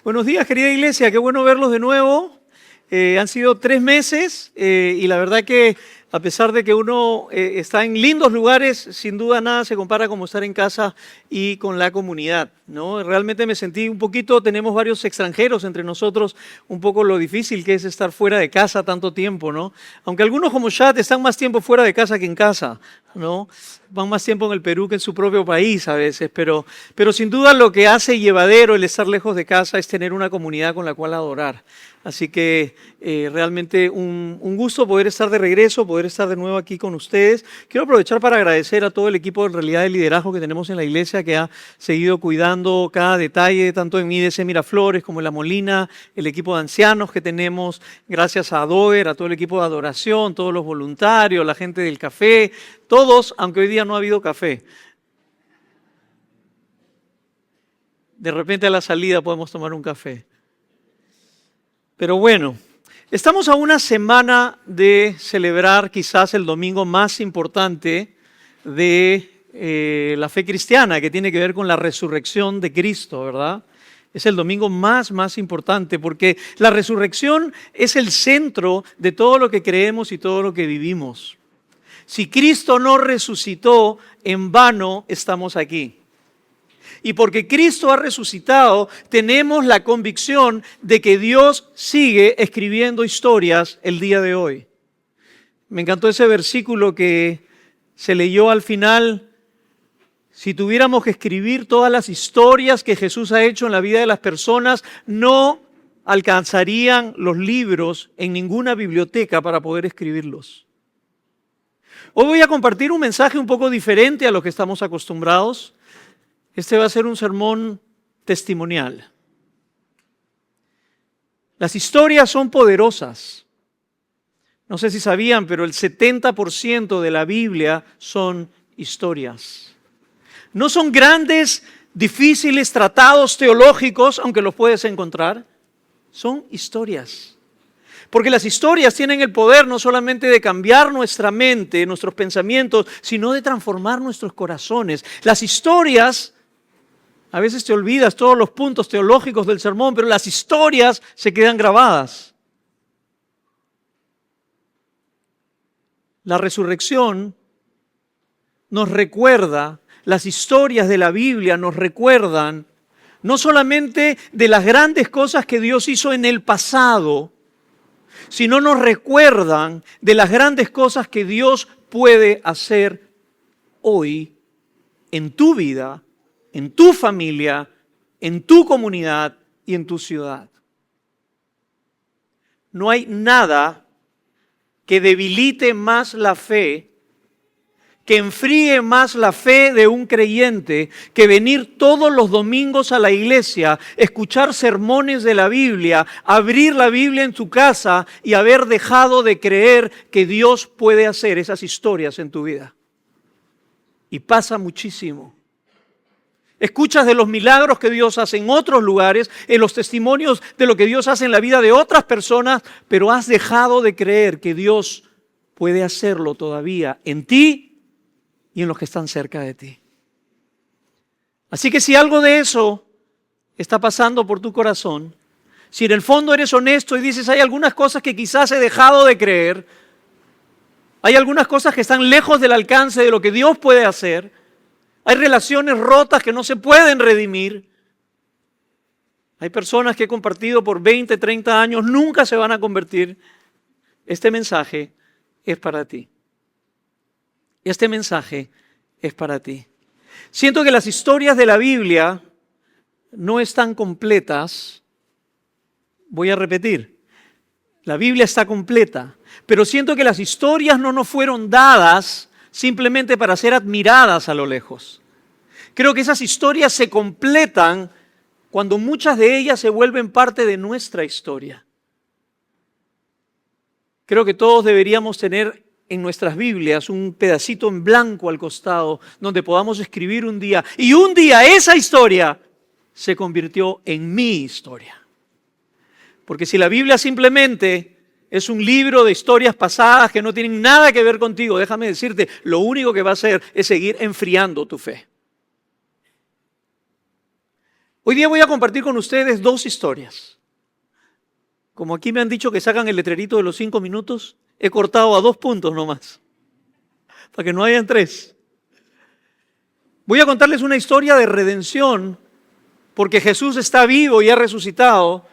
Buenos días, querida iglesia, qué bueno verlos de nuevo. Han sido 3 meses y la verdad que a pesar de que uno está en lindos lugares, sin duda nada se compara como estar en casa y con la comunidad, ¿no? Realmente me sentí un poquito, tenemos varios extranjeros entre nosotros, un poco lo difícil que es estar fuera de casa tanto tiempo, ¿no? Aunque algunos como Chad están más tiempo fuera de casa que en casa, ¿no? Van más tiempo en el Perú que en su propio país a veces, pero sin duda lo que hace llevadero el estar lejos de casa es tener una comunidad con la cual adorar. Así que realmente un gusto poder estar de regreso, poder estar de nuevo aquí con ustedes. Quiero aprovechar para agradecer a todo el equipo en realidad de liderazgo que tenemos en la iglesia, que ha seguido cuidando cada detalle, tanto en IDC Miraflores como en La Molina, el equipo de ancianos que tenemos, gracias a Doer, a todo el equipo de adoración, todos los voluntarios, la gente del café, todos, aunque hoy día no ha habido café. De repente a la salida podemos tomar un café. Pero bueno, estamos a una semana de celebrar quizás el domingo más importante de la fe cristiana, que tiene que ver con la resurrección de Cristo, ¿verdad? Es el domingo más importante porque la resurrección es el centro de todo lo que creemos y todo lo que vivimos. Si Cristo no resucitó, en vano estamos aquí. Y porque Cristo ha resucitado, tenemos la convicción de que Dios sigue escribiendo historias el día de hoy. Me encantó ese versículo que se leyó al final. Si tuviéramos que escribir todas las historias que Jesús ha hecho en la vida de las personas, no alcanzarían los libros en ninguna biblioteca para poder escribirlos. Hoy voy a compartir un mensaje un poco diferente a lo que estamos acostumbrados. Este va a ser un sermón testimonial. Las historias son poderosas. No sé si sabían, pero el 70% de la Biblia son historias. No son grandes, difíciles tratados teológicos, aunque los puedes encontrar. Son historias. Porque las historias tienen el poder no solamente de cambiar nuestra mente, nuestros pensamientos, sino de transformar nuestros corazones. Las historias, a veces te olvidas todos los puntos teológicos del sermón, pero las historias se quedan grabadas. La resurrección nos recuerda, las historias de la Biblia nos recuerdan no solamente de las grandes cosas que Dios hizo en el pasado, sino nos recuerdan de las grandes cosas que Dios puede hacer hoy en tu vida, en tu familia, en tu comunidad y en tu ciudad. No hay nada que debilite más la fe, que enfríe más la fe de un creyente, que venir todos los domingos a la iglesia, escuchar sermones de la Biblia, abrir la Biblia en tu casa y haber dejado de creer que Dios puede hacer esas historias en tu vida. Y pasa muchísimo. Escuchas de los milagros que Dios hace en otros lugares, en los testimonios de lo que Dios hace en la vida de otras personas, pero has dejado de creer que Dios puede hacerlo todavía en ti y en los que están cerca de ti. Así que si algo de eso está pasando por tu corazón, si en el fondo eres honesto y dices hay algunas cosas que quizás he dejado de creer, hay algunas cosas que están lejos del alcance de lo que Dios puede hacer, hay relaciones rotas que no se pueden redimir. Hay personas que he compartido por 20, 30 años, nunca se van a convertir. Este mensaje es para ti. Este mensaje es para ti. Siento que las historias de la Biblia no están completas. Voy a repetir. La Biblia está completa, pero siento que las historias no nos fueron dadas simplemente para ser admiradas a lo lejos. Creo que esas historias se completan cuando muchas de ellas se vuelven parte de nuestra historia. Creo que todos deberíamos tener en nuestras Biblias un pedacito en blanco al costado donde podamos escribir un día. Y un día esa historia se convirtió en mi historia. Porque si la Biblia simplemente es un libro de historias pasadas que no tienen nada que ver contigo, déjame decirte, lo único que va a hacer es seguir enfriando tu fe. Hoy día voy a compartir con ustedes dos historias. Como aquí me han dicho que sacan el letrerito de los 5 minutos, he cortado a 2 puntos nomás, para que no hayan 3. Voy a contarles una historia de redención, porque Jesús está vivo y ha resucitado.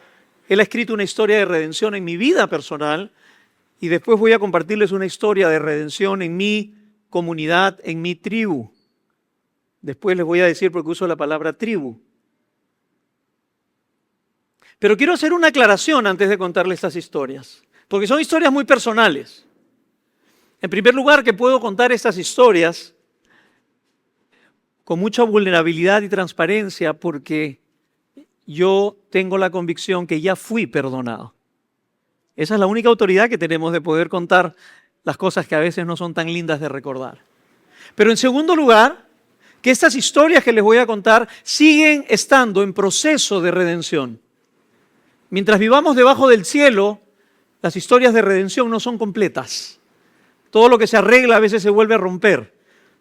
Él ha escrito una historia de redención en mi vida personal, y después voy a compartirles una historia de redención en mi comunidad, en mi tribu. Después les voy a decir por qué uso la palabra tribu. Pero quiero hacer una aclaración antes de contarles estas historias, porque son historias muy personales. En primer lugar, que puedo contar estas historias con mucha vulnerabilidad y transparencia porque yo tengo la convicción que ya fui perdonado. Esa es la única autoridad que tenemos de poder contar las cosas que a veces no son tan lindas de recordar. Pero en segundo lugar, que estas historias que les voy a contar siguen estando en proceso de redención. Mientras vivamos debajo del cielo, las historias de redención no son completas. Todo lo que se arregla a veces se vuelve a romper.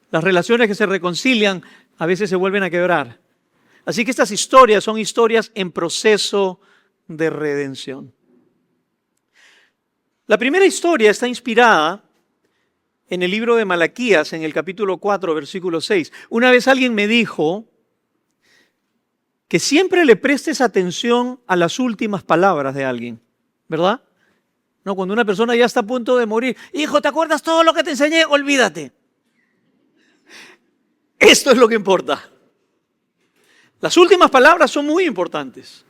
Las relaciones que se reconcilian a veces se vuelven a quebrar. Así que estas historias son historias en proceso de redención. La primera historia está inspirada en el libro de Malaquías, en el capítulo 4, versículo 6. Una vez alguien me dijo que siempre le prestes atención a las últimas palabras de alguien, ¿verdad? No, cuando una persona ya está a punto de morir, hijo, ¿te acuerdas todo lo que te enseñé? Olvídate. Esto es lo que importa. Las últimas palabras son muy importantes.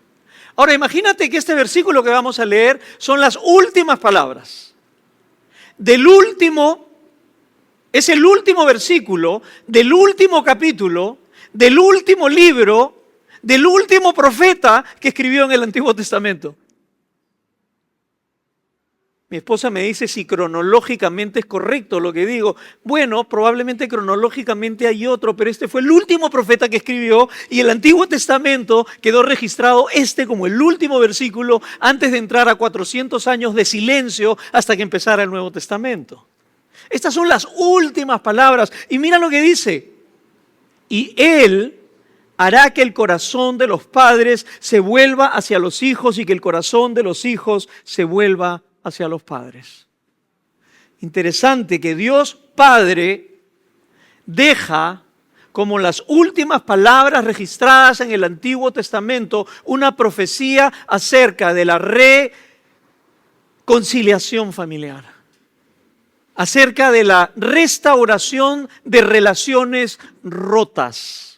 Ahora, imagínate que este versículo que vamos a leer son las últimas palabras. Es el último versículo del último capítulo, del último libro, del último profeta que escribió en el Antiguo Testamento. Mi esposa me dice si cronológicamente es correcto lo que digo. Bueno, probablemente cronológicamente hay otro, pero este fue el último profeta que escribió y el Antiguo Testamento quedó registrado como el último versículo antes de entrar a 400 años de silencio hasta que empezara el Nuevo Testamento. Estas son las últimas palabras y mira lo que dice. Y Él hará que el corazón de los padres se vuelva hacia los hijos y que el corazón de los hijos se vuelva hacia los padres. Interesante que Dios Padre deja como las últimas palabras registradas en el Antiguo Testamento una profecía acerca de la reconciliación familiar, acerca de la restauración de relaciones rotas.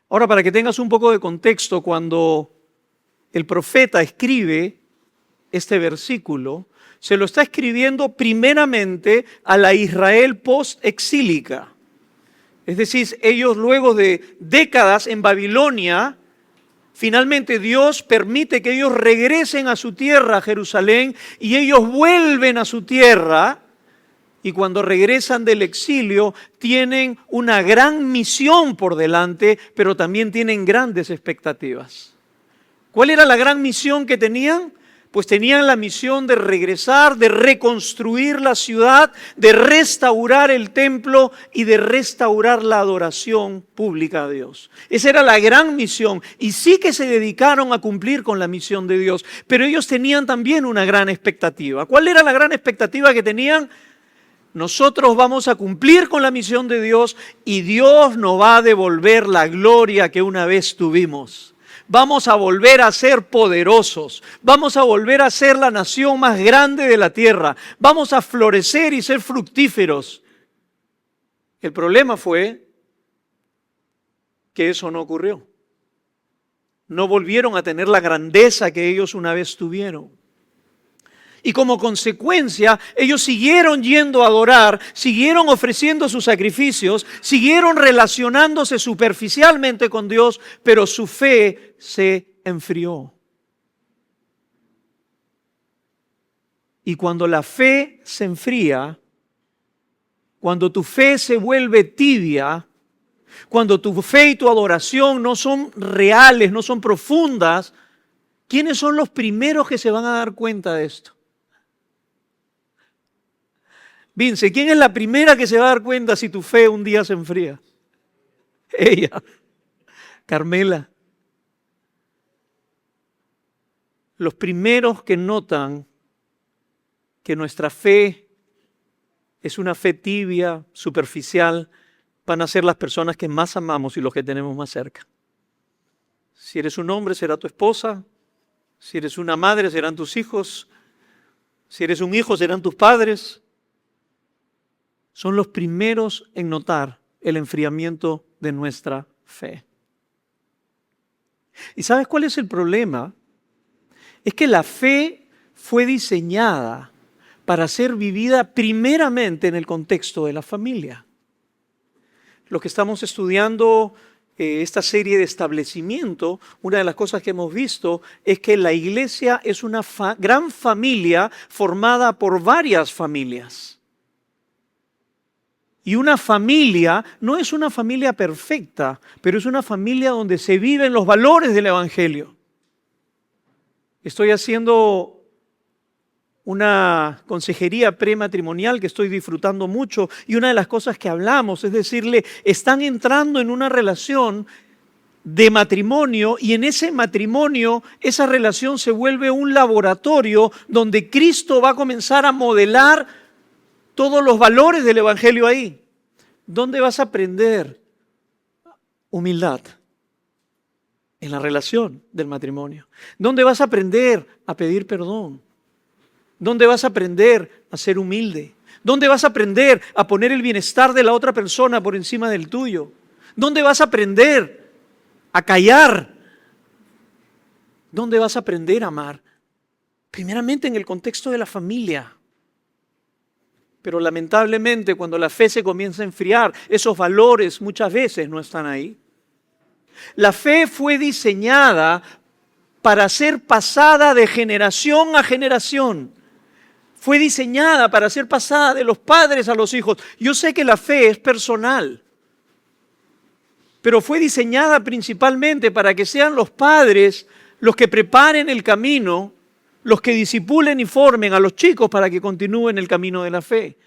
Ahora, para que tengas un poco de contexto, cuando el profeta escribe este versículo, se lo está escribiendo primeramente a la Israel post-exílica. Es decir, ellos luego de décadas en Babilonia, finalmente Dios permite que ellos regresen a su tierra, a Jerusalén, y ellos vuelven a su tierra. Y cuando regresan del exilio tienen una gran misión por delante, pero también tienen grandes expectativas. ¿Cuál era la gran misión que tenían? Pues tenían la misión de regresar, de reconstruir la ciudad, de restaurar el templo y de restaurar la adoración pública a Dios. Esa era la gran misión y sí que se dedicaron a cumplir con la misión de Dios, pero ellos tenían también una gran expectativa. ¿Cuál era la gran expectativa que tenían? Nosotros vamos a cumplir con la misión de Dios y Dios nos va a devolver la gloria que una vez tuvimos. Vamos a volver a ser poderosos, vamos a volver a ser la nación más grande de la tierra, vamos a florecer y ser fructíferos. El problema fue que eso no ocurrió. No volvieron a tener la grandeza que ellos una vez tuvieron. Y como consecuencia, ellos siguieron yendo a adorar, siguieron ofreciendo sus sacrificios, siguieron relacionándose superficialmente con Dios, pero su fe se enfrió. Y cuando la fe se enfría, cuando tu fe se vuelve tibia, cuando tu fe y tu adoración no son reales, no son profundas, ¿quiénes son los primeros que se van a dar cuenta de esto? Vince, ¿quién es la primera que se va a dar cuenta si tu fe un día se enfría? Ella, Carmela. Los primeros que notan que nuestra fe es una fe tibia, superficial, van a ser las personas que más amamos y los que tenemos más cerca. Si eres un hombre, será tu esposa. Si eres una madre, serán tus hijos. Si eres un hijo, serán tus padres. Son los primeros en notar el enfriamiento de nuestra fe. ¿Y sabes cuál es el problema? Es que la fe fue diseñada para ser vivida primeramente en el contexto de la familia. Los que estamos estudiando esta serie de establecimiento, una de las cosas que hemos visto es que la iglesia es una gran familia formada por varias familias. Y una familia no es una familia perfecta, pero es una familia donde se viven los valores del Evangelio. Estoy haciendo una consejería prematrimonial que estoy disfrutando mucho y una de las cosas que hablamos es decirle, están entrando en una relación de matrimonio y en ese matrimonio esa relación se vuelve un laboratorio donde Cristo va a comenzar a modelar todos los valores del Evangelio ahí. ¿Dónde vas a aprender humildad? En la relación del matrimonio. ¿Dónde vas a aprender a pedir perdón? ¿Dónde vas a aprender a ser humilde? ¿Dónde vas a aprender a poner el bienestar de la otra persona por encima del tuyo? ¿Dónde vas a aprender a callar? ¿Dónde vas a aprender a amar? Primeramente en el contexto de la familia. Pero lamentablemente cuando la fe se comienza a enfriar, esos valores muchas veces no están ahí. La fe fue diseñada para ser pasada de generación a generación. Fue diseñada para ser pasada de los padres a los hijos. Yo sé que la fe es personal, pero fue diseñada principalmente para que sean los padres los que preparen el camino, los que discipulen y formen a los chicos para que continúen el camino de la fe.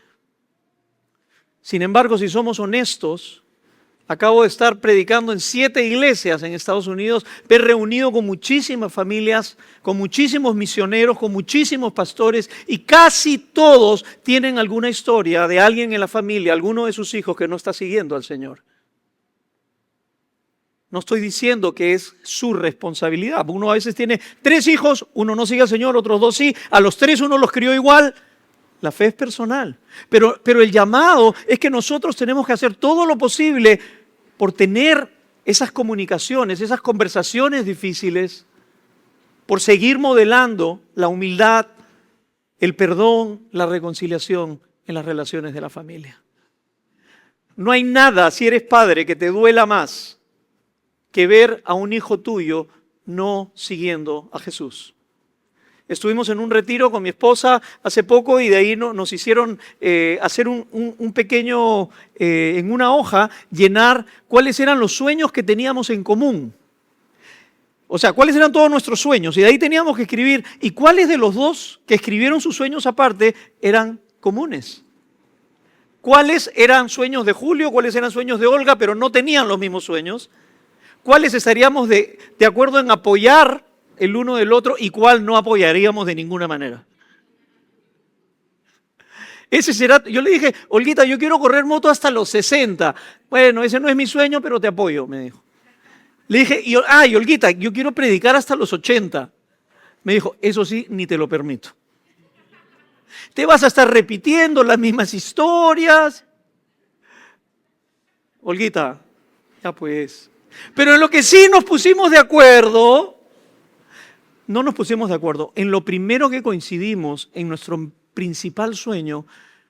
Sin embargo, si somos honestos, acabo de estar predicando en 7 iglesias en Estados Unidos, me he reunido con muchísimas familias, con muchísimos misioneros, con muchísimos pastores y casi todos tienen alguna historia de alguien en la familia, alguno de sus hijos que no está siguiendo al Señor. No estoy diciendo que es su responsabilidad. Uno a veces tiene 3 hijos, uno no sigue al Señor, otros 2 sí, a los 3 uno los crió igual. La fe es personal, pero el llamado es que nosotros tenemos que hacer todo lo posible por tener esas comunicaciones, esas conversaciones difíciles, por seguir modelando la humildad, el perdón, la reconciliación en las relaciones de la familia. No hay nada, si eres padre, que te duela más que ver a un hijo tuyo no siguiendo a Jesús. Estuvimos en un retiro con mi esposa hace poco y de ahí nos hicieron hacer un pequeño, en una hoja, llenar cuáles eran los sueños que teníamos en común. O sea, cuáles eran todos nuestros sueños. Y de ahí teníamos que escribir, y cuáles de los dos que escribieron sus sueños aparte eran comunes. Cuáles eran sueños de Julio, cuáles eran sueños de Olga, pero no tenían los mismos sueños. Cuáles estaríamos de acuerdo en apoyar el uno del otro y cuál no apoyaríamos de ninguna manera. Ese será, yo le dije, Olguita, yo quiero correr moto hasta los 60. Bueno, ese no es mi sueño, pero te apoyo, me dijo. Le dije, y Olguita, yo quiero predicar hasta los 80. Me dijo, eso sí, ni te lo permito. Te vas a estar repitiendo las mismas historias. Olguita, ya pues. Pero en lo que sí nos pusimos de acuerdo, no nos pusimos de acuerdo. En lo primero que coincidimos, en nuestro principal sueño,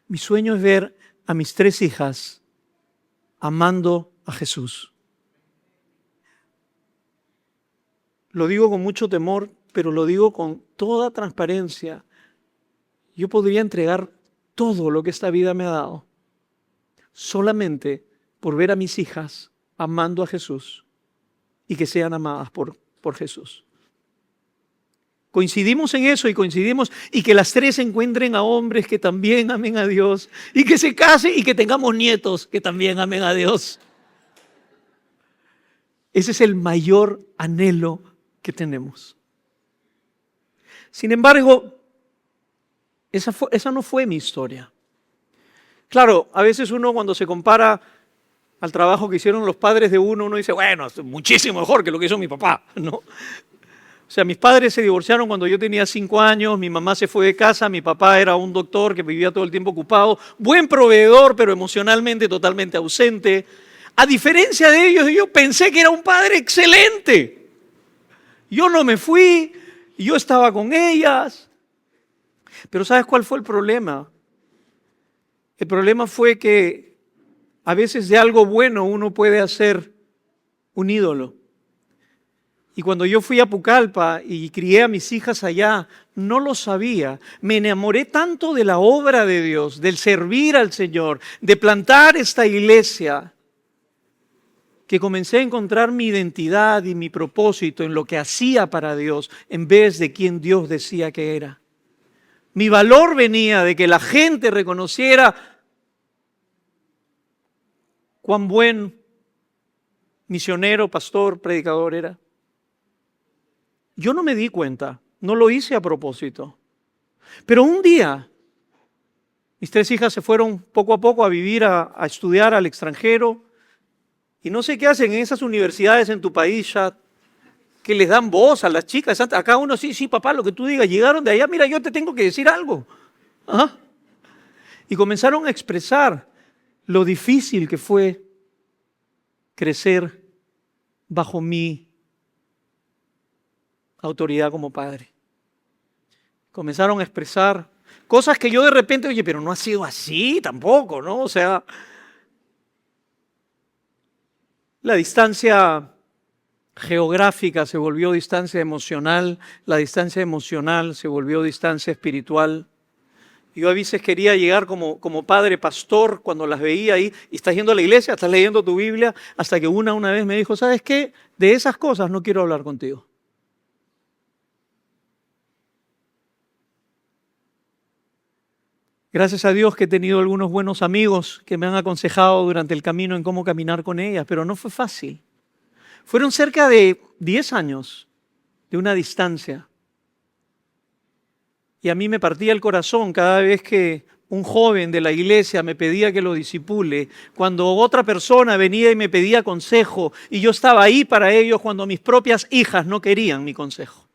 mi sueño es ver a mis 3 hijas amando a Jesús. Lo digo con mucho temor, pero lo digo con toda transparencia. Yo podría entregar todo lo que esta vida me ha dado solamente por ver a mis hijas amando a Jesús y que sean amadas por Jesús. Coincidimos en eso y coincidimos y que las tres encuentren a hombres que también amen a Dios y que se casen y que tengamos nietos que también amen a Dios. Ese es el mayor anhelo que tenemos. Sin embargo, esa no fue mi historia. Claro, a veces uno cuando se compara al trabajo que hicieron los padres de uno dice, bueno, es muchísimo mejor que lo que hizo mi papá, ¿no? O sea, mis padres se divorciaron cuando yo tenía 5 años, mi mamá se fue de casa, mi papá era un doctor que vivía todo el tiempo ocupado, buen proveedor, pero emocionalmente totalmente ausente. A diferencia de ellos, yo pensé que era un padre excelente. Yo no me fui, yo estaba con ellas. Pero ¿sabes cuál fue el problema? El problema fue que a veces de algo bueno uno puede hacer un ídolo. Y cuando yo fui a Pucallpa y crié a mis hijas allá, no lo sabía. Me enamoré tanto de la obra de Dios, del servir al Señor, de plantar esta iglesia, que comencé a encontrar mi identidad y mi propósito en lo que hacía para Dios en vez de quien Dios decía que era. Mi valor venía de que la gente reconociera cuán buen misionero, pastor, predicador era. Yo no me di cuenta, no lo hice a propósito. Pero un día, mis 3 hijas se fueron poco a poco a vivir, a estudiar al extranjero. Y no sé qué hacen en esas universidades en tu país, ya, que les dan voz a las chicas. Acá uno, sí, papá, lo que tú digas, llegaron de allá, mira, yo te tengo que decir algo. ¿Ah? Y comenzaron a expresar lo difícil que fue crecer bajo mi autoridad como padre. Comenzaron a expresar cosas que yo de repente, oye, pero no ha sido así tampoco, ¿no? O sea, la distancia geográfica se volvió distancia emocional, la distancia emocional se volvió distancia espiritual. Yo a veces quería llegar como padre pastor cuando las veía ahí, y estás yendo a la iglesia, estás leyendo tu Biblia, hasta que una vez me dijo, ¿sabes qué? De esas cosas no quiero hablar contigo. Gracias a Dios que he tenido algunos buenos amigos que me han aconsejado durante el camino en cómo caminar con ellas, pero no fue fácil. Fueron cerca de 10 años de una distancia. Y a mí me partía el corazón cada vez que un joven de la iglesia me pedía que lo discipule, cuando otra persona venía y me pedía consejo, y yo estaba ahí para ellos cuando mis propias hijas no querían mi consejo.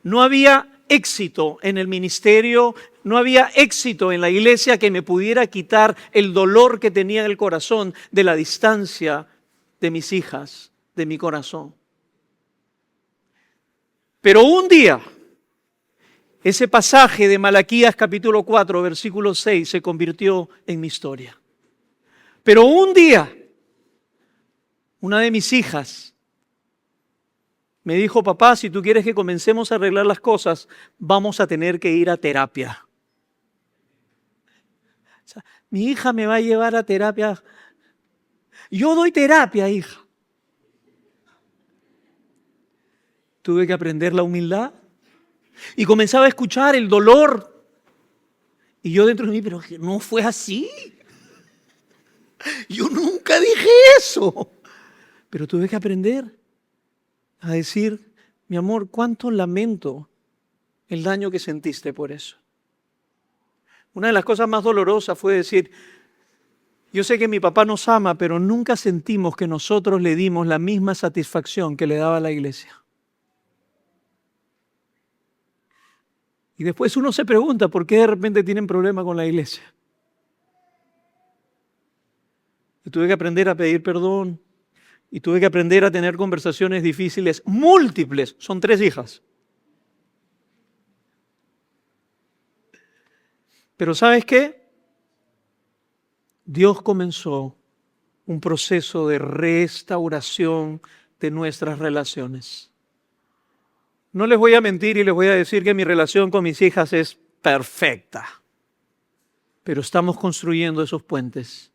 No había éxito en el ministerio, no había éxito en la iglesia que me pudiera quitar el dolor que tenía en el corazón de la distancia de mis hijas, de mi corazón. Pero un día, ese pasaje de Malaquías capítulo 4, versículo 6 se convirtió en mi historia. Pero un día, una de mis hijas me dijo, papá, si tú quieres que comencemos a arreglar las cosas, vamos a tener que ir a terapia. O sea, mi hija me va a llevar a terapia. Yo doy terapia, hija. Tuve que aprender la humildad y comenzaba a escuchar el dolor. Y yo dentro de mí, pero no fue así. Yo nunca dije eso. Pero tuve que aprender a decir, mi amor, cuánto lamento el daño que sentiste por eso. Una de las cosas más dolorosas fue decir, yo sé que mi papá nos ama, pero nunca sentimos que nosotros le dimos la misma satisfacción que le daba a la iglesia. Y después uno se pregunta, ¿por qué de repente tienen problema con la iglesia? Yo tuve que aprender a pedir perdón. Y tuve que aprender a tener conversaciones difíciles, múltiples. Son 3 hijas. Pero ¿sabes qué? Dios comenzó un proceso de restauración de nuestras relaciones. No les voy a mentir y les voy a decir que mi relación con mis hijas es perfecta. Pero estamos construyendo esos puentes.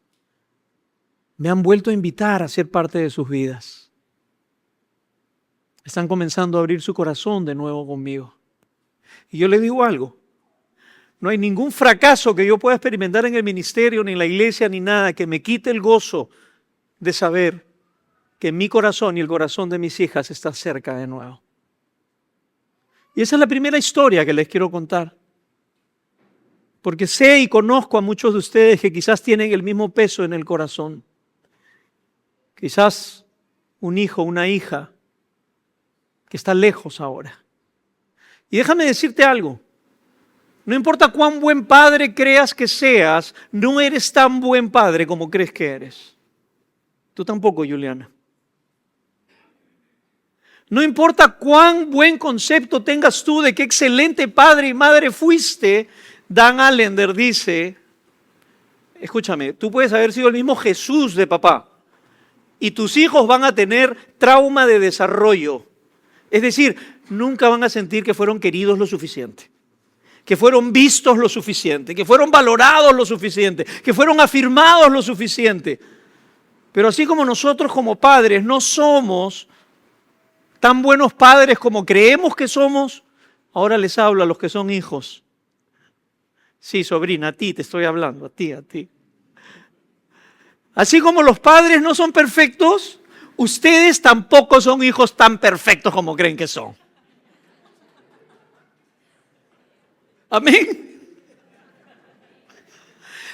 Me han vuelto a invitar a ser parte de sus vidas. están comenzando a abrir su corazón de nuevo conmigo. Y yo les digo algo, no hay ningún fracaso que yo pueda experimentar en el ministerio, ni en la iglesia, ni nada, que me quite el gozo de saber que mi corazón y el corazón de mis hijas está cerca de nuevo. Y esa es la primera historia que les quiero contar. Porque sé y conozco a muchos de ustedes que quizás tienen el mismo peso en el corazón. Quizás un hijo, una hija que está lejos ahora. Y déjame decirte algo. No importa cuán buen padre creas que seas, no eres tan buen padre como crees que eres. Tú tampoco, Juliana. No importa cuán buen concepto tengas tú de qué excelente padre y madre fuiste, Dan Allender dice, escúchame, tú puedes haber sido el mismo Jesús de papá y tus hijos van a tener trauma de desarrollo. Es decir, nunca van a sentir que fueron queridos lo suficiente, que fueron vistos lo suficiente, que fueron valorados lo suficiente, que fueron afirmados lo suficiente. Pero así como nosotros como padres no somos tan buenos padres como creemos que somos, ahora les hablo a los que son hijos. Sí, sobrina, a ti te estoy hablando, a ti. Así como los padres no son perfectos, ustedes tampoco son hijos tan perfectos como creen que son. Amén.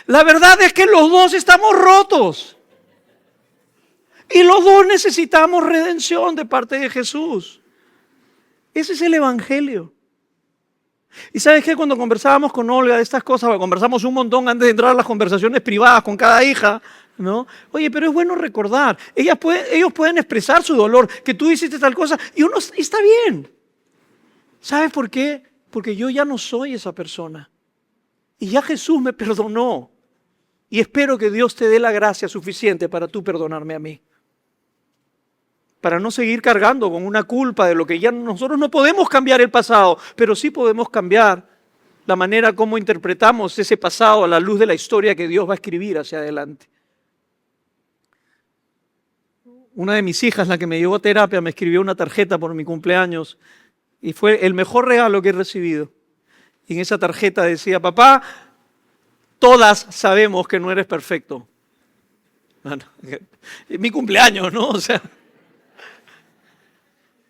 La verdad es que los dos estamos rotos. Y los dos necesitamos redención de parte de Jesús. Ese es el Evangelio. Y ¿sabes qué? Cuando conversábamos con Olga de estas cosas, conversamos un montón antes de entrar a las conversaciones privadas con cada hija, ¿no? Oye, pero es bueno recordar. Ellos pueden expresar su dolor, que tú hiciste tal cosa, y está bien. ¿Sabes por qué? Porque yo ya no soy esa persona. Y ya Jesús me perdonó. Y espero que Dios te dé la gracia suficiente para tú perdonarme a mí. Para no seguir cargando con una culpa de lo que ya nosotros no podemos cambiar el pasado, pero sí podemos cambiar la manera como interpretamos ese pasado a la luz de la historia que Dios va a escribir hacia adelante. Una de mis hijas, la que me llevó a terapia, me escribió una tarjeta por mi cumpleaños y fue el mejor regalo que he recibido. Y en esa tarjeta decía, papá, todas sabemos que no eres perfecto. Bueno, es mi cumpleaños, ¿no? O sea,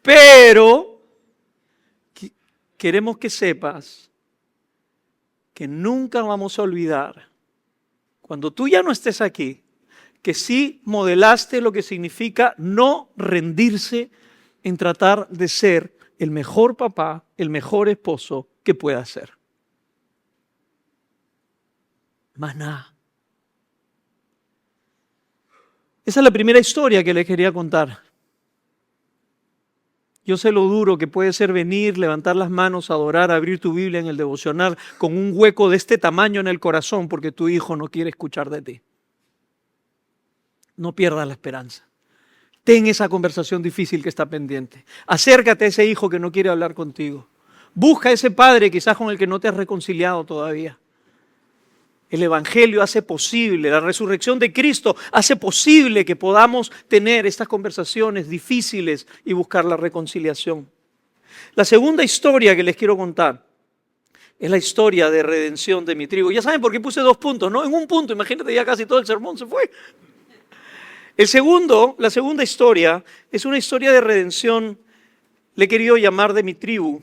pero queremos que sepas que nunca vamos a olvidar, cuando tú ya no estés aquí, que sí modelaste lo que significa no rendirse en tratar de ser el mejor papá, el mejor esposo que puedas ser. Más nada. Esa es la primera historia que les quería contar. Yo sé lo duro que puede ser venir, levantar las manos, adorar, abrir tu Biblia en el devocional con un hueco de este tamaño en el corazón porque tu hijo no quiere escuchar de ti. No pierdas la esperanza. Ten esa conversación difícil que está pendiente. Acércate a ese hijo que no quiere hablar contigo. Busca a ese padre quizás con el que no te has reconciliado todavía. El Evangelio hace posible, la resurrección de Cristo hace posible que podamos tener estas conversaciones difíciles y buscar la reconciliación. La segunda historia que les quiero contar es la historia de redención de mi tribu. Ya saben por qué puse 2 puntos, ¿no? En un punto, imagínate, ya casi todo el sermón se fue. La segunda historia es una historia de redención, le he querido llamar de mi tribu.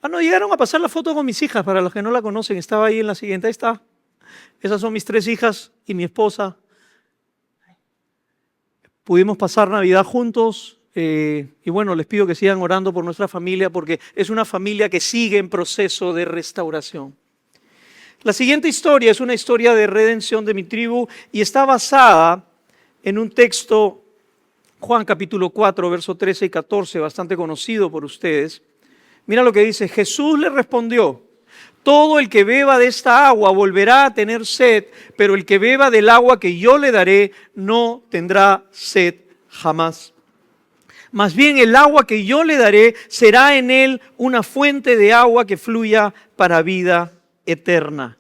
No, llegaron a pasar la foto con mis hijas, para los que no la conocen, estaba ahí en la siguiente, ahí está. Esas son mis 3 hijas y mi esposa. Pudimos pasar Navidad juntos y bueno, les pido que sigan orando por nuestra familia porque es una familia que sigue en proceso de restauración. La siguiente historia es una historia de redención de mi tribu y está basada en un texto, Juan capítulo 4, verso 13 y 14, bastante conocido por ustedes. Mira lo que dice, Jesús le respondió, todo el que beba de esta agua volverá a tener sed, pero el que beba del agua que yo le daré no tendrá sed jamás. Más bien el agua que yo le daré será en él una fuente de agua que fluya para vida eterna.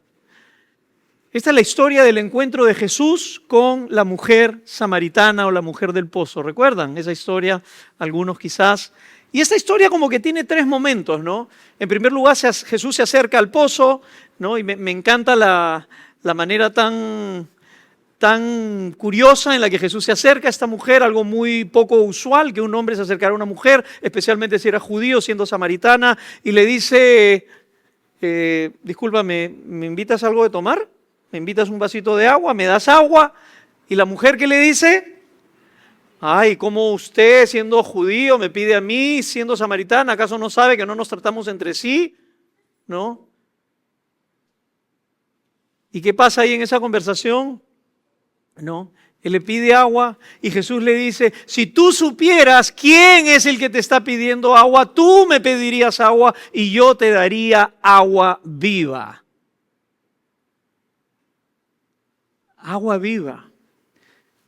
Esta es la historia del encuentro de Jesús con la mujer samaritana o la mujer del pozo. ¿Recuerdan esa historia? Algunos quizás. Y esta historia como que tiene tres momentos, ¿no? En primer lugar, Jesús se acerca al pozo, ¿no? Y me encanta la manera tan curiosa en la que Jesús se acerca a esta mujer, algo muy poco usual, que un hombre se acercara a una mujer, especialmente si era judío, siendo samaritana, y le dice, discúlpame, ¿me invitas algo de tomar? ¿Me invitas un vasito de agua? ¿Me das agua? Y la mujer, ¿qué le dice? Ay, ¿cómo usted, siendo judío, me pide a mí, siendo samaritana? ¿Acaso no sabe que no nos tratamos entre sí? ¿No? ¿Y qué pasa ahí en esa conversación? No, él le pide agua y Jesús le dice, si tú supieras quién es el que te está pidiendo agua, tú me pedirías agua y yo te daría agua viva. Agua viva.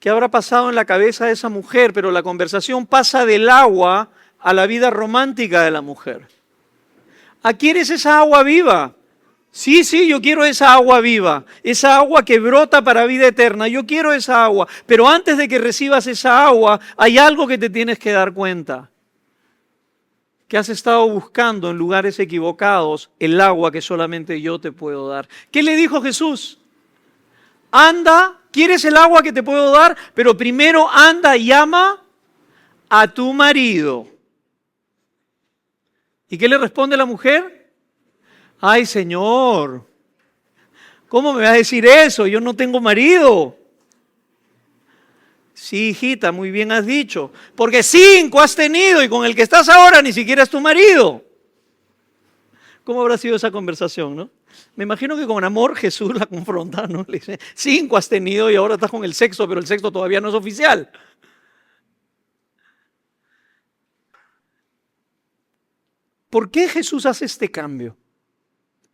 ¿Qué habrá pasado en la cabeza de esa mujer? Pero la conversación pasa del agua a la vida romántica de la mujer. ¿A quieres esa agua viva? Sí, yo quiero esa agua viva, esa agua que brota para vida eterna. Yo quiero esa agua, pero antes de que recibas esa agua, hay algo que te tienes que dar cuenta. Que has estado buscando en lugares equivocados el agua que solamente yo te puedo dar. ¿Qué le dijo Jesús? Anda, ¿quieres el agua que te puedo dar? Pero primero anda y llama a tu marido. ¿Y qué le responde la mujer? Ay, Señor, ¿cómo me vas a decir eso? Yo no tengo marido. Sí, hijita, muy bien has dicho. Porque 5 has tenido y con el que estás ahora ni siquiera es tu marido. ¿Cómo habrá sido esa conversación, no? Me imagino que con amor Jesús la confronta, ¿no? Le dice, 5 has tenido y ahora estás con el sexto, pero el sexto todavía no es oficial. ¿Por qué Jesús hace este cambio?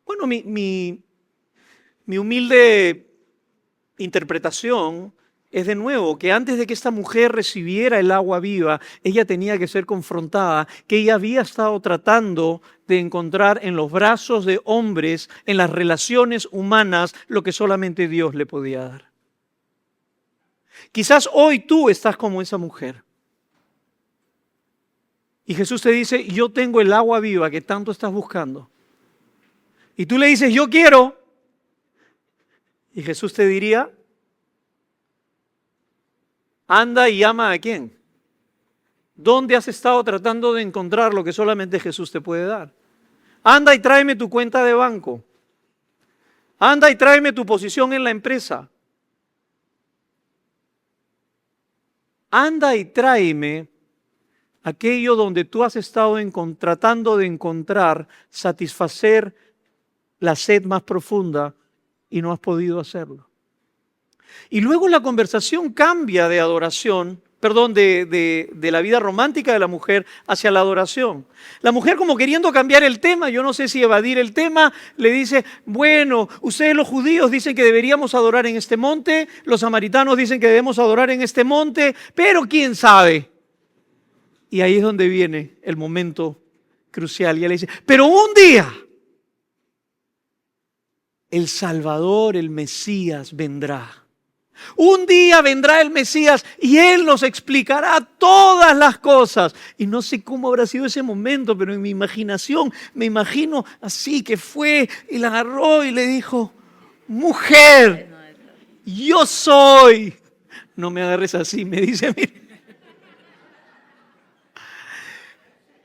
Bueno, mi humilde interpretación es de nuevo que antes de que esta mujer recibiera el agua viva, ella tenía que ser confrontada, que ella había estado tratando de encontrar en los brazos de hombres, en las relaciones humanas, lo que solamente Dios le podía dar. Quizás hoy tú estás como esa mujer. Y Jesús te dice, yo tengo el agua viva que tanto estás buscando. Y tú le dices, yo quiero. Y Jesús te diría, anda y llama a quién. ¿Dónde has estado tratando de encontrar lo que solamente Jesús te puede dar? Anda y tráeme tu cuenta de banco. Anda y tráeme tu posición en la empresa. Anda y tráeme aquello donde tú has estado tratando de encontrar, satisfacer la sed más profunda y no has podido hacerlo. Y luego la conversación cambia de adoración, de la vida romántica de la mujer hacia la adoración. La mujer, como queriendo cambiar el tema, yo no sé si evadir el tema, le dice, bueno, ustedes los judíos dicen que deberíamos adorar en este monte, los samaritanos dicen que debemos adorar en este monte, pero quién sabe. Y ahí es donde viene el momento crucial. Y ella le dice, pero un día el Salvador, el Mesías, vendrá. Un día vendrá el Mesías y Él nos explicará todas las cosas. Y no sé cómo habrá sido ese momento, pero en mi imaginación me imagino así que fue y la agarró y le dijo, mujer, yo soy. No me agarres así, me dice, mire.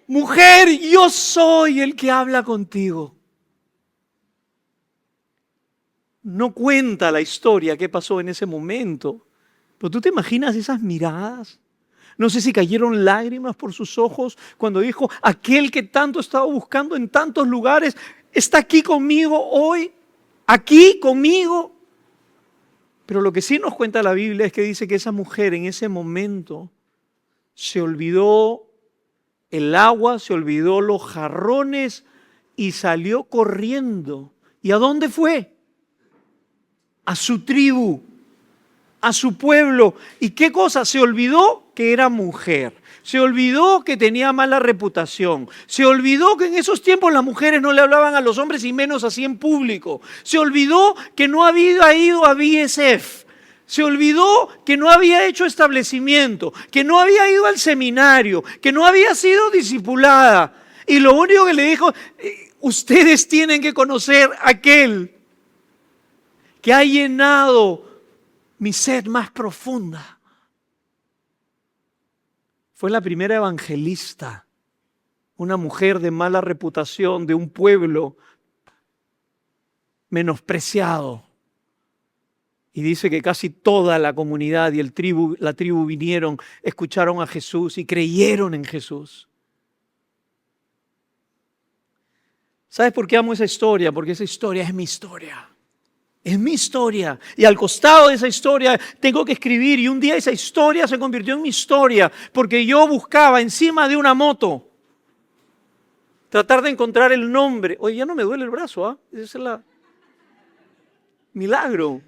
Mujer, yo soy el que habla contigo. No cuenta la historia que pasó en ese momento, pero tú te imaginas esas miradas. No sé si cayeron lágrimas por sus ojos cuando dijo, aquel que tanto estaba buscando en tantos lugares, está aquí conmigo hoy, aquí conmigo. Pero lo que sí nos cuenta la Biblia es que dice que esa mujer en ese momento se olvidó el agua, se olvidó los jarrones y salió corriendo. ¿Y a dónde fue? A su tribu, a su pueblo. ¿Y qué cosa? Se olvidó que era mujer. Se olvidó que tenía mala reputación. Se olvidó que en esos tiempos las mujeres no le hablaban a los hombres y menos así en público. Se olvidó que no había ido a BSF. Se olvidó que no había hecho establecimiento, que no había ido al seminario, que no había sido discipulada. Y lo único que le dijo, ustedes tienen que conocer a aquel que ha llenado mi sed más profunda. Fue la primera evangelista, una mujer de mala reputación, de un pueblo menospreciado. Y dice que casi toda la comunidad y la tribu vinieron, escucharon a Jesús y creyeron en Jesús. ¿Sabes por qué amo esa historia? Porque esa historia es mi historia. Es mi historia. Y al costado de esa historia tengo que escribir. Y un día esa historia se convirtió en mi historia. Porque yo buscaba encima de una moto tratar de encontrar el nombre. Oye, ya no me duele el brazo, ¿ah? Ese es el milagro.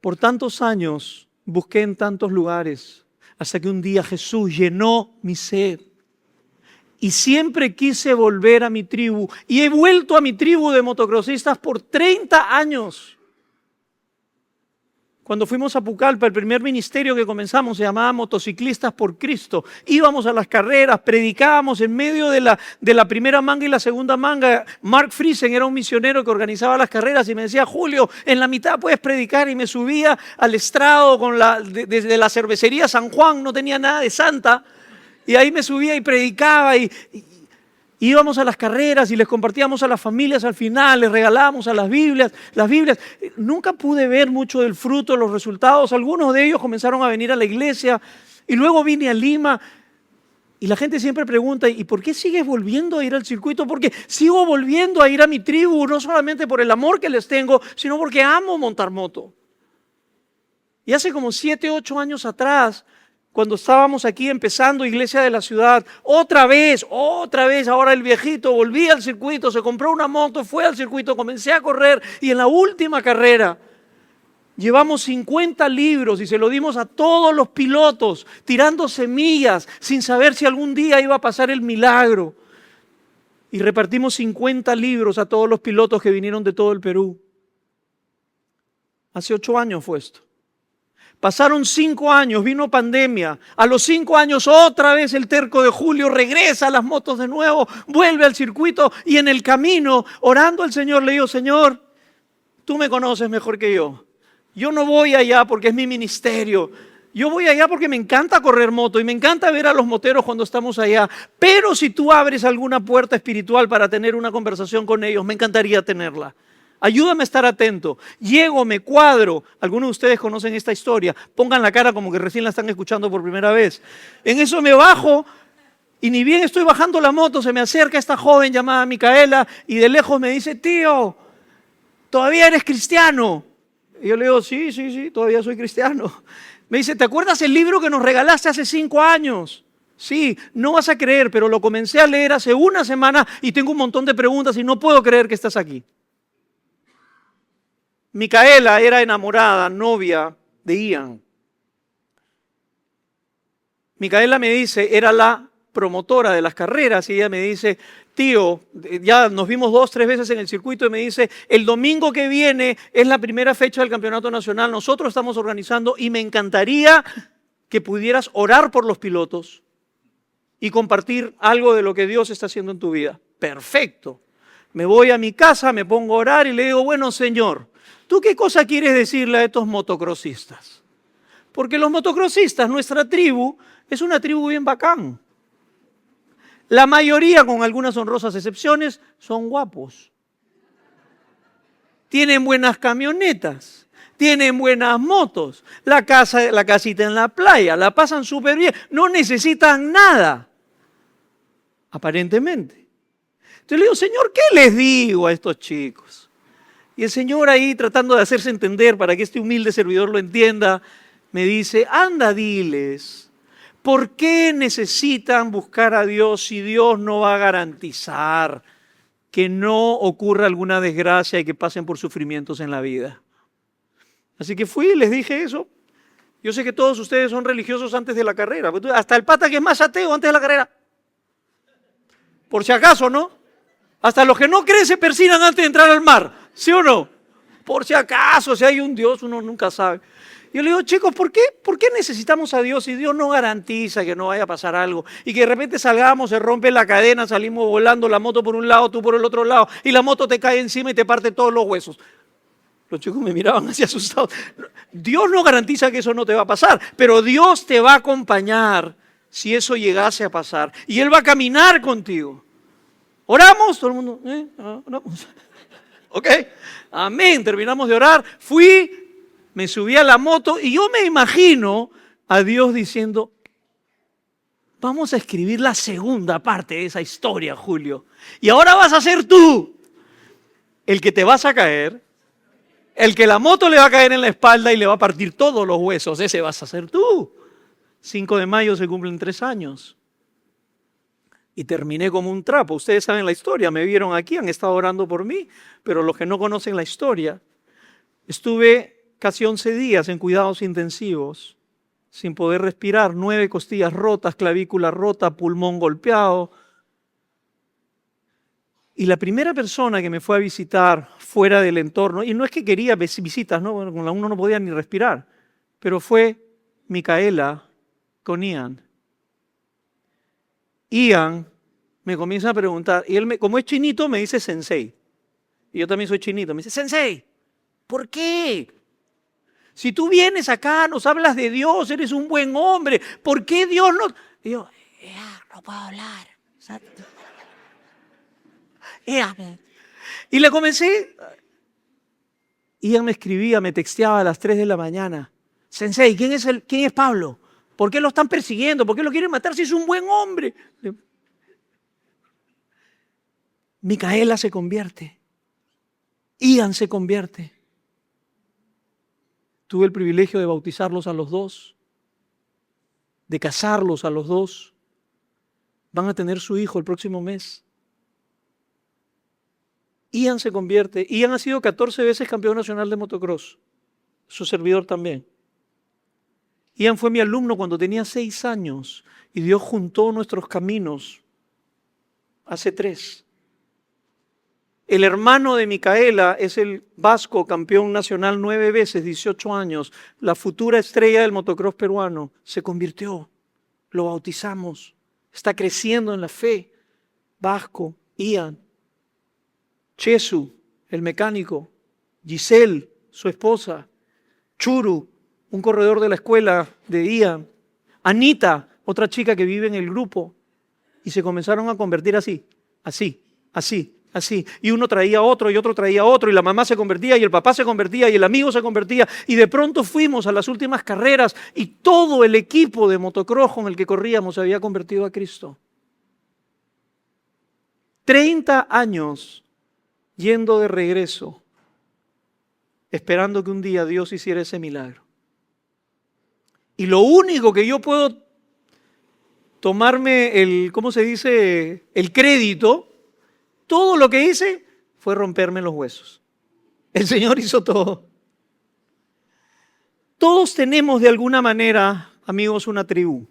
Por tantos años busqué en tantos lugares hasta que un día Jesús llenó mi sed. Y siempre quise volver a mi tribu. Y he vuelto a mi tribu de motocrossistas por 30 años. Cuando fuimos a Pucallpa, el primer ministerio que comenzamos se llamaba Motociclistas por Cristo. Íbamos a las carreras, predicábamos en medio de la primera manga y la segunda manga. Mark Friesen era un misionero que organizaba las carreras y me decía, Julio, en la mitad puedes predicar. Y me subía al estrado desde la cervecería San Juan, no tenía nada de santa. Y ahí me subía y predicaba y íbamos a las carreras y les compartíamos a las familias al final, les regalábamos a las Biblias. Nunca pude ver mucho del fruto, los resultados. Algunos de ellos comenzaron a venir a la iglesia y luego vine a Lima. Y la gente siempre pregunta, ¿y por qué sigues volviendo a ir al circuito? Porque sigo volviendo a ir a mi tribu, no solamente por el amor que les tengo, sino porque amo montar moto. Y hace como 7, 8 años atrás, cuando estábamos aquí empezando Iglesia de la Ciudad, otra vez, ahora el viejito volví al circuito, se compró una moto, fue al circuito, comencé a correr y en la última carrera llevamos 50 libros y se lo dimos a todos los pilotos, tirando semillas sin saber si algún día iba a pasar el milagro. Y repartimos 50 libros a todos los pilotos que vinieron de todo el Perú. Hace 8 años fue esto. Pasaron 5 años, vino pandemia. A los 5 años otra vez el terco de Julio regresa a las motos de nuevo, vuelve al circuito y en el camino, orando al Señor, le digo, Señor, tú me conoces mejor que yo. Yo no voy allá porque es mi ministerio. Yo voy allá porque me encanta correr moto y me encanta ver a los moteros cuando estamos allá. Pero si tú abres alguna puerta espiritual para tener una conversación con ellos, me encantaría tenerla. Ayúdame a estar atento. Llego, me cuadro. Algunos de ustedes conocen esta historia. Pongan la cara como que recién la están escuchando por primera vez. En eso me bajo y ni bien estoy bajando la moto, se me acerca esta joven llamada Micaela y de lejos me dice, tío, ¿todavía eres cristiano? Y yo le digo, sí, todavía soy cristiano. Me dice, ¿te acuerdas el libro que nos regalaste hace 5 años? Sí, no vas a creer, pero lo comencé a leer hace una semana y tengo un montón de preguntas y no puedo creer que estás aquí. Micaela era enamorada, novia de Ian. Micaela me dice, era la promotora de las carreras y ella me dice, tío, ya nos vimos 2, 3 veces en el circuito y me dice, el domingo que viene es la primera fecha del campeonato nacional, nosotros estamos organizando y me encantaría que pudieras orar por los pilotos y compartir algo de lo que Dios está haciendo en tu vida. Perfecto. Me voy a mi casa, me pongo a orar y le digo, bueno, Señor, ¿tú qué cosa quieres decirle a estos motocrossistas? Porque los motocrossistas, nuestra tribu, es una tribu bien bacán. La mayoría, con algunas honrosas excepciones, son guapos. Tienen buenas camionetas, tienen buenas motos, la casita en la playa, la pasan súper bien, no necesitan nada, aparentemente. Entonces le digo, Señor, ¿qué les digo a estos chicos? Y el Señor ahí tratando de hacerse entender para que este humilde servidor lo entienda, me dice, anda, diles, ¿por qué necesitan buscar a Dios si Dios no va a garantizar que no ocurra alguna desgracia y que pasen por sufrimientos en la vida? Así que fui y les dije eso. Yo sé que todos ustedes son religiosos antes de la carrera, hasta el pata que es más ateo antes de la carrera. Por si acaso, ¿no? Hasta los que no creen se persignan antes de entrar al mar, ¿sí o no? Por si acaso, si hay un Dios, uno nunca sabe. Yo le digo, chicos, ¿por qué necesitamos a Dios si Dios no garantiza que no vaya a pasar algo? Y que de repente salgamos, se rompe la cadena, salimos volando, la moto por un lado, tú por el otro lado, y la moto te cae encima y te parte todos los huesos. Los chicos me miraban así asustados. Dios no garantiza que eso no te va a pasar, pero Dios te va a acompañar si eso llegase a pasar. Y Él va a caminar contigo. ¿Oramos? Todo el mundo, oramos. ¿Ok? Amén. Terminamos de orar. Me subí a la moto y yo me imagino a Dios diciendo, vamos a escribir la segunda parte de esa historia, Julio. Y ahora vas a ser tú el que te vas a caer, el que la moto le va a caer en la espalda y le va a partir todos los huesos. Ese vas a ser tú. 5 de mayo se cumplen 3 años. Y terminé como un trapo. Ustedes saben la historia, me vieron aquí, han estado orando por mí, pero los que no conocen la historia, estuve casi 11 días en cuidados intensivos, sin poder respirar, 9 costillas rotas, clavícula rota, pulmón golpeado. Y la primera persona que me fue a visitar fuera del entorno, y no es que quería visitas, ¿no? Bueno, con la uno no podía ni respirar, pero fue Micaela con Ian. Ian me comienza a preguntar, y él, como es chinito, me dice sensei. Y yo también soy chinito. Me dice, sensei, ¿por qué? Si tú vienes acá, nos hablas de Dios, eres un buen hombre, ¿por qué Dios no...? Y yo, no puedo hablar. Y le comencé, Ian me escribía, me texteaba a las 3 de la mañana. Sensei, ¿quién es Pablo? ¿Por qué lo están persiguiendo? ¿Por qué lo quieren matar si es un buen hombre? Micaela se convierte. Ian se convierte. Tuve el privilegio de bautizarlos a los dos, de casarlos a los dos. Van a tener su hijo el próximo mes. Ian se convierte. Ian ha sido 14 veces campeón nacional de motocross. Su servidor también. Ian fue mi alumno cuando tenía 6 años y Dios juntó nuestros caminos hace 3. El hermano de Micaela es el vasco campeón nacional 9 veces, 18 años, la futura estrella del motocross peruano. Se convirtió, lo bautizamos, está creciendo en la fe. Vasco, Ian, Chesu, el mecánico, Giselle, su esposa, Churu, un corredor de la escuela de Ian, Anita, otra chica que vive en el grupo, y se comenzaron a convertir así. Y uno traía otro, y otro traía otro, y la mamá se convertía, y el papá se convertía, y el amigo se convertía, y de pronto fuimos a las últimas carreras, y todo el equipo de motocross con el que corríamos se había convertido a Cristo. 30 años yendo de regreso, esperando que un día Dios hiciera ese milagro. Y lo único que yo puedo tomarme el crédito, todo lo que hice fue romperme los huesos. El Señor hizo todo. Todos tenemos de alguna manera, amigos, una tribu.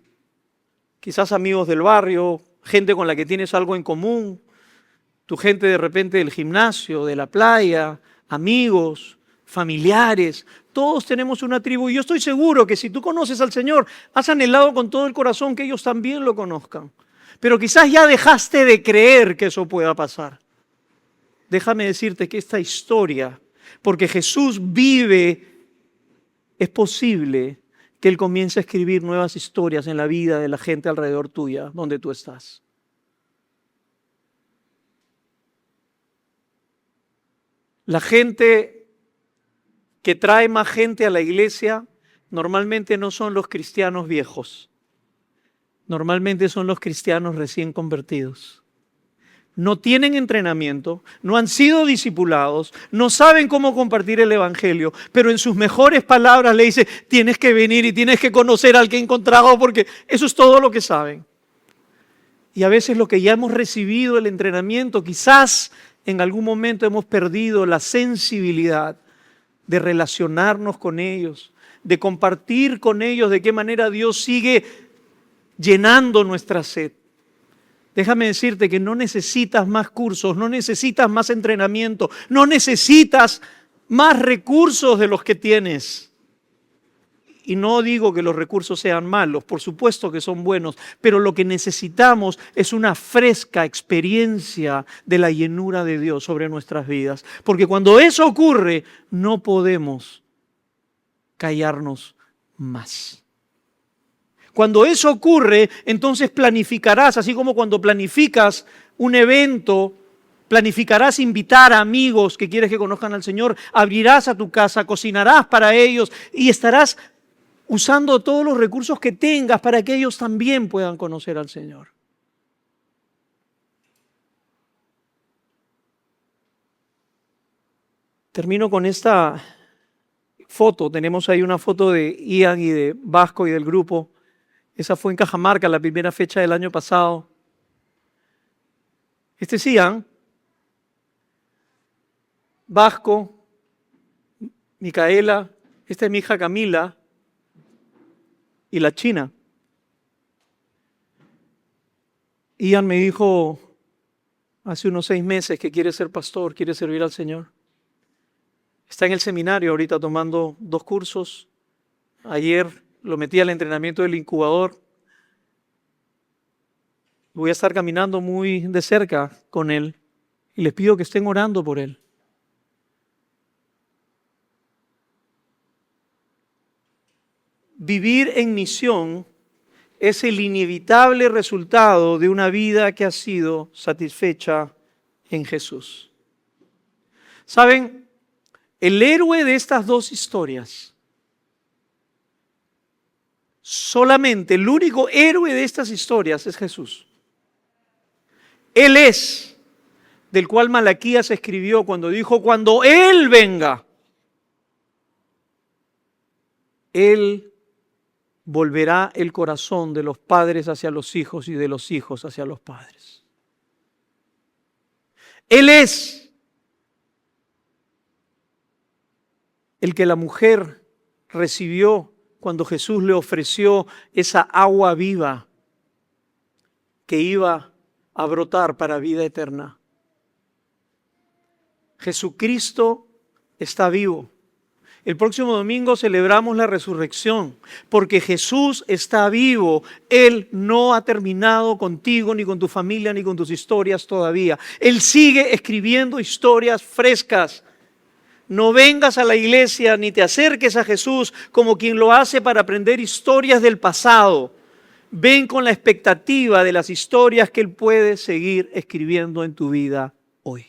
Quizás amigos del barrio, gente con la que tienes algo en común, tu gente de repente del gimnasio, de la playa, amigos, familiares. Todos tenemos una tribu y yo estoy seguro que si tú conoces al Señor, has anhelado con todo el corazón que ellos también lo conozcan. Pero quizás ya dejaste de creer que eso pueda pasar. Déjame decirte que esta historia, porque Jesús vive, es posible que Él comience a escribir nuevas historias en la vida de la gente alrededor tuya, donde tú estás. La gente que trae más gente a la iglesia normalmente no son los cristianos viejos. Normalmente son los cristianos recién convertidos. No tienen entrenamiento, no han sido discipulados, no saben cómo compartir el evangelio, pero en sus mejores palabras le dice, tienes que venir y tienes que conocer al que he encontrado porque eso es todo lo que saben. Y a veces lo que ya hemos recibido el entrenamiento, quizás en algún momento hemos perdido la sensibilidad de relacionarnos con ellos, de compartir con ellos de qué manera Dios sigue llenando nuestra sed. Déjame decirte que no necesitas más cursos, no necesitas más entrenamiento, no necesitas más recursos de los que tienes. Y no digo que los recursos sean malos, por supuesto que son buenos, pero lo que necesitamos es una fresca experiencia de la llenura de Dios sobre nuestras vidas. Porque cuando eso ocurre, no podemos callarnos más. Cuando eso ocurre, entonces planificarás, así como cuando planificas un evento, planificarás invitar a amigos que quieres que conozcan al Señor, abrirás a tu casa, cocinarás para ellos y estarás usando todos los recursos que tengas para que ellos también puedan conocer al Señor. Termino con esta foto. Tenemos ahí una foto de Ian y de Vasco y del grupo. Esa fue en Cajamarca, la primera fecha del año pasado. Este es Ian, Vasco, Micaela, esta es mi hija Camila y la China. Ian me dijo hace unos 6 meses que quiere ser pastor, quiere servir al Señor. Está en el seminario ahorita tomando 2 cursos. Ayer lo metí al entrenamiento del incubador. Voy a estar caminando muy de cerca con él y les pido que estén orando por él. Vivir en misión es el inevitable resultado de una vida que ha sido satisfecha en Jesús. ¿Saben? El héroe de estas 2 historias, solamente el único héroe de estas historias es Jesús. Él es, del cual Malaquías escribió cuando dijo, cuando Él venga, Él volverá el corazón de los padres hacia los hijos y de los hijos hacia los padres. Él es el que la mujer recibió cuando Jesús le ofreció esa agua viva que iba a brotar para vida eterna. Jesucristo está vivo. El próximo domingo celebramos la resurrección, porque Jesús está vivo. Él no ha terminado contigo, ni con tu familia, ni con tus historias todavía. Él sigue escribiendo historias frescas. No vengas a la iglesia ni te acerques a Jesús como quien lo hace para aprender historias del pasado. Ven con la expectativa de las historias que Él puede seguir escribiendo en tu vida hoy.